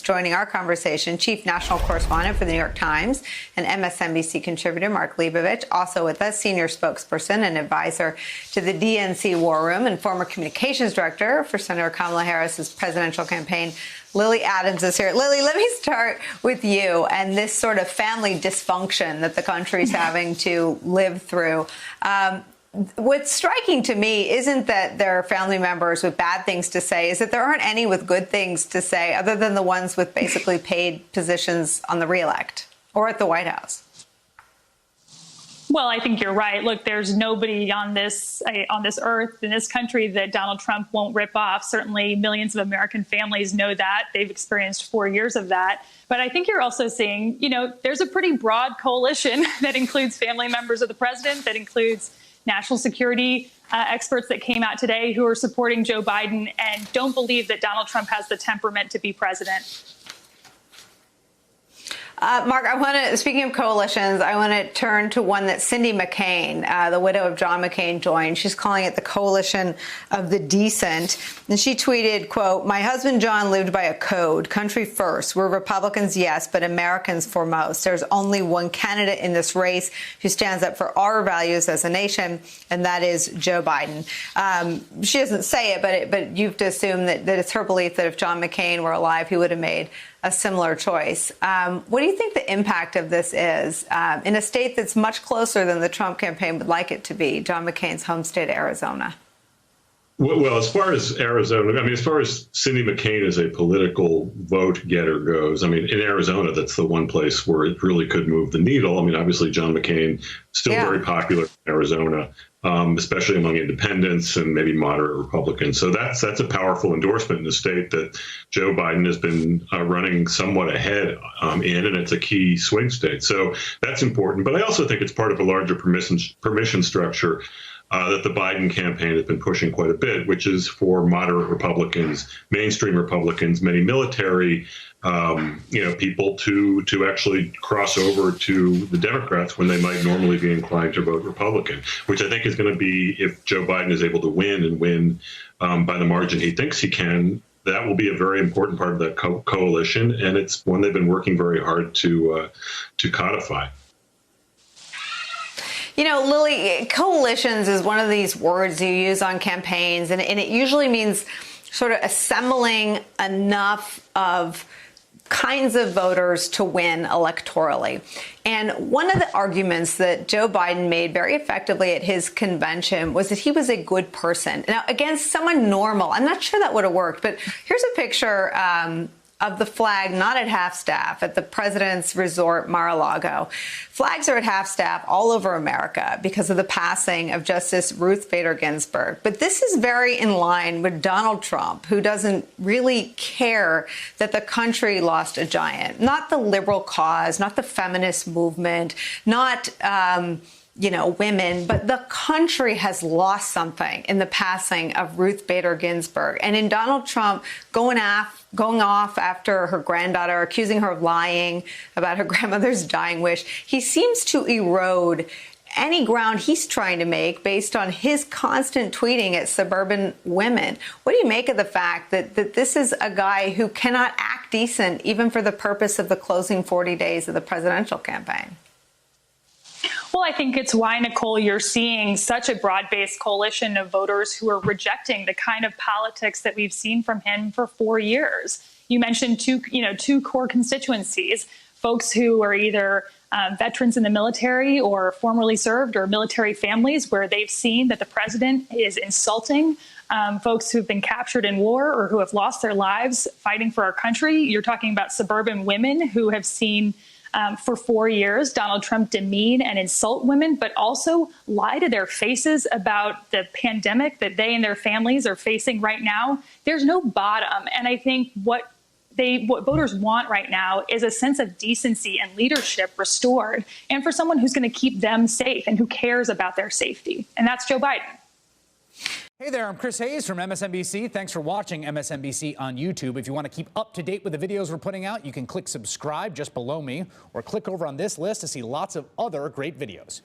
joining our conversation, chief national correspondent for the New York Times and MSNBC contributor Mark Leibovich. Also with us, senior spokesperson and advisor to the DNC War Room and former communications director for Senator Kamala Harris's presidential campaign, Lily Adams is here. Lily, let me start with you and this sort of family dysfunction that the country's having to live through. What's striking to me isn't that there are family members with bad things to say, is that there aren't any with good things to say other than the ones with basically paid positions on the reelect or at the White House. Well, I think you're right. Look, there's nobody on this earth, in this country, that Donald Trump won't rip off. Certainly millions of American families know that. They've experienced 4 years of that. But I think you're also seeing, there's a pretty broad coalition that includes family members of the president, that includes national security experts that came out today who are supporting Joe Biden and don't believe that Donald Trump has the temperament to be president. Mark, speaking of coalitions, I want to turn to one that Cindy McCain, the widow of John McCain, joined. She's calling it the Coalition of the Decent. And she tweeted, quote, "My husband John lived by a code, country first. We're Republicans, yes, but Americans foremost. There's only one candidate in this race who stands up for our values as a nation, and that is Joe Biden." She doesn't say it, but you have to assume that it's her belief that if John McCain were alive, he would have made a similar choice. What do you think the impact of this is in a state that's much closer than the Trump campaign would like it to be, John McCain's home state, Arizona? Well, as far as Arizona, as far as Cindy McCain as a political vote getter goes, in Arizona, that's the one place where it really could move the needle. Obviously, John McCain still very popular in Arizona, especially among independents and maybe moderate Republicans. So that's a powerful endorsement in the state that Joe Biden has been running somewhat ahead in, and it's a key swing state. So that's important. But I also think it's part of a larger permission structure that the Biden campaign has been pushing quite a bit, which is for moderate Republicans, mainstream Republicans, many military, people to actually cross over to the Democrats when they might normally be inclined to vote Republican, which I think is going to be, if Joe Biden is able to win by the margin he thinks he can, that will be a very important part of that coalition, and it's one they've been working very hard to codify. Lily, coalitions is one of these words you use on campaigns, and it usually means sort of assembling enough of kinds of voters to win electorally. And one of the arguments that Joe Biden made very effectively at his convention was that he was a good person. Now, against someone normal, I'm not sure that would have worked, but here's a picture of the flag not at half-staff at the president's resort, Mar-a-Lago. Flags are at half-staff all over America because of the passing of Justice Ruth Bader Ginsburg. But this is very in line with Donald Trump, who doesn't really care that the country lost a giant. Not the liberal cause, not the feminist movement, not women, but the country has lost something in the passing of Ruth Bader Ginsburg. And in Donald Trump going off after her granddaughter, accusing her of lying about her grandmother's dying wish, he seems to erode any ground he's trying to make based on his constant tweeting at suburban women. What do you make of the fact that this is a guy who cannot act decent even for the purpose of the closing 40 days of the presidential campaign? Well, I think it's why, Nicole, you're seeing such a broad-based coalition of voters who are rejecting the kind of politics that we've seen from him for 4 years. You mentioned two core constituencies, folks who are either veterans in the military or formerly served, or military families where they've seen that the president is insulting folks who've been captured in war or who have lost their lives fighting for our country. You're talking about suburban women who have seen for 4 years Donald Trump demean and insult women, but also lie to their faces about the pandemic that they and their families are facing right now. There's no bottom. And I think what voters want right now is a sense of decency and leadership restored, and for someone who's going to keep them safe and who cares about their safety. And that's Joe Biden. Hey there, I'm Chris Hayes from MSNBC. Thanks for watching MSNBC on YouTube. If you want to keep up to date with the videos we're putting out, you can click subscribe just below me, or click over on this list to see lots of other great videos.